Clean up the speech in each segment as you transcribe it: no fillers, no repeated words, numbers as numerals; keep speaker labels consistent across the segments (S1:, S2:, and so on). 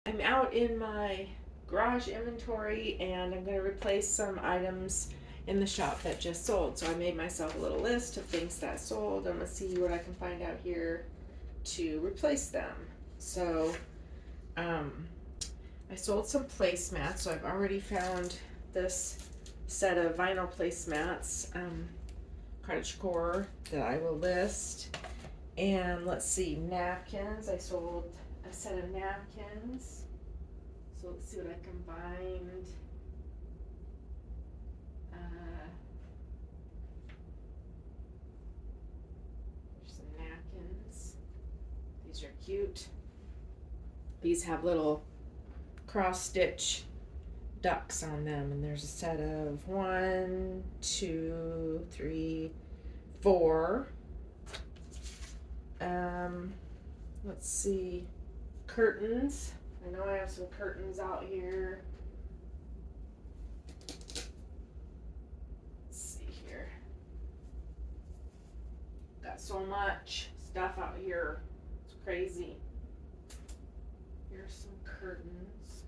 S1: I'm out in my garage inventory and I'm going to replace some items in the shop that just sold. So I made myself a little list of things that sold. I'm going to see what I can find out here to replace them. So I sold some placemats, so I've already found this set of vinyl placemats, cottagecore, that I will list. And let's see, napkins. I sold a set of napkins. So let's see what I can find. There's some napkins. These are cute. These have little cross stitch ducks on them, and there's a set of 1, 2, 3, 4. Let's see, curtains. I know I have some curtains out here. Let's see here. Got so much stuff out here. It's crazy. Here's some curtains.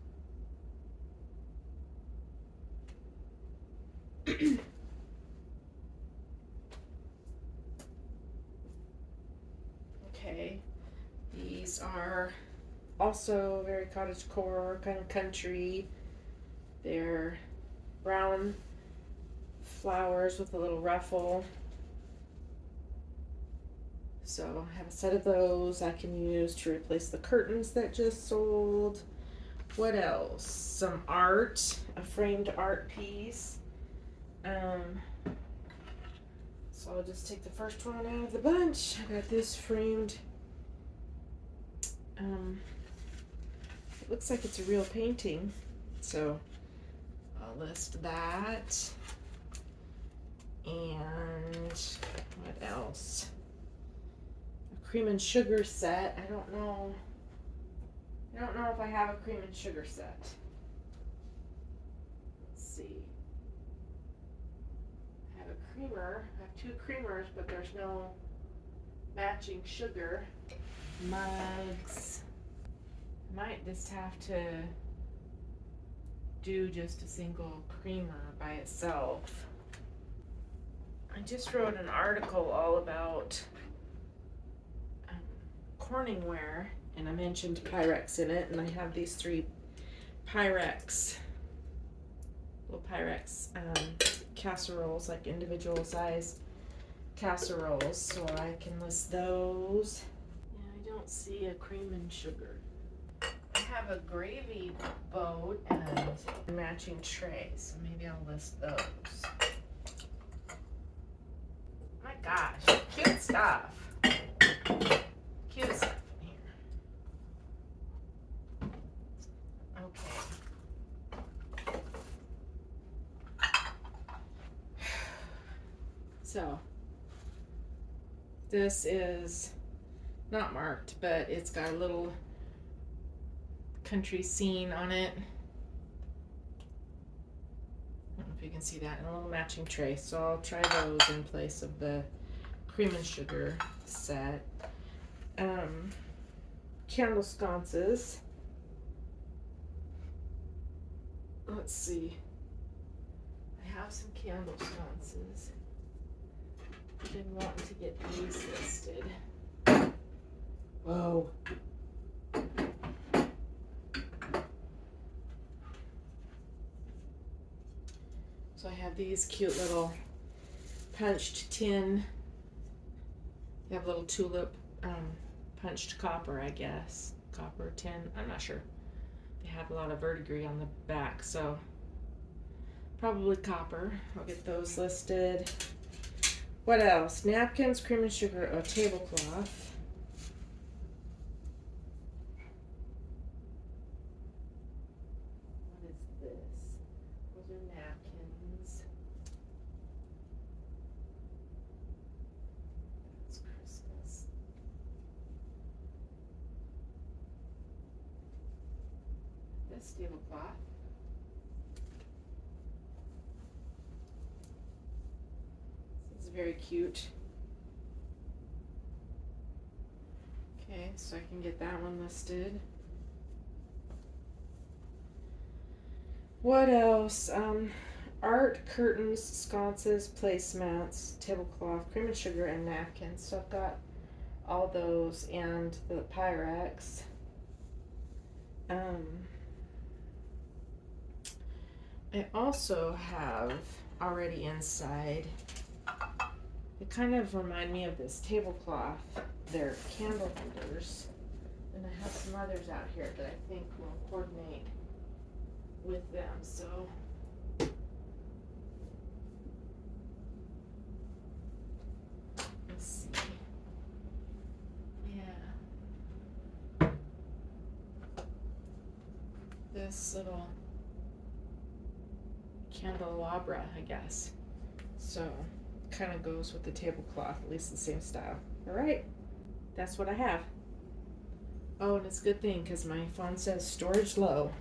S1: Okay, these are also very cottagecore, kind of country. They're brown flowers with a little ruffle. So I have a set of those I can use to replace the curtains that just sold. What else? Some art, a framed art piece. So I'll just take the first one out of the bunch. I got this framed. It looks like it's a real painting, so I'll list that. And what else? A cream and sugar set. I don't know if I have a cream and sugar set. Let's see. I have a creamer. I have 2 creamers, but there's no matching sugar. Mugs. I might just have to do just a single creamer by itself. I just wrote an article all about Corningware, and I mentioned Pyrex in it, and I have these 3 Pyrex, little Pyrex casseroles, like individual size casseroles, so I can list those. Yeah, I don't see a cream and sugar. I have a gravy boat and a matching tray, so maybe I'll list those. My gosh, cute stuff. Cute stuff in here. Okay. So, this is not marked, but it's got a little country scene on it. I don't know if you can see that, and a little matching tray. So I'll try those in place of the cream and sugar set. Candle sconces. Let's see. I have some candle sconces. I've been wanting to get these listed. Whoa. So I have these cute little punched tin. They have little tulip punched copper, I guess. Copper tin, I'm not sure. They have a lot of verdigris on the back, so probably copper. I'll get those listed. What else? Napkins, cream and sugar, a tablecloth. What is this? Those are napkins. That's Christmas. This tablecloth. This is very cute. Okay, so I can get that one listed. What else? Art, curtains, sconces, placemats, tablecloth, cream and sugar, and napkins. So I've got all those and the Pyrex. Um, I also have already inside, they kind of remind me of this tablecloth. They're candle holders. And I have some others out here that I think will coordinate with them. So let's see. Yeah. This little candelabra, I guess. So kind of goes with the tablecloth, at least the same style. All right, that's what I have. Oh, and it's a good thing because my phone says storage low.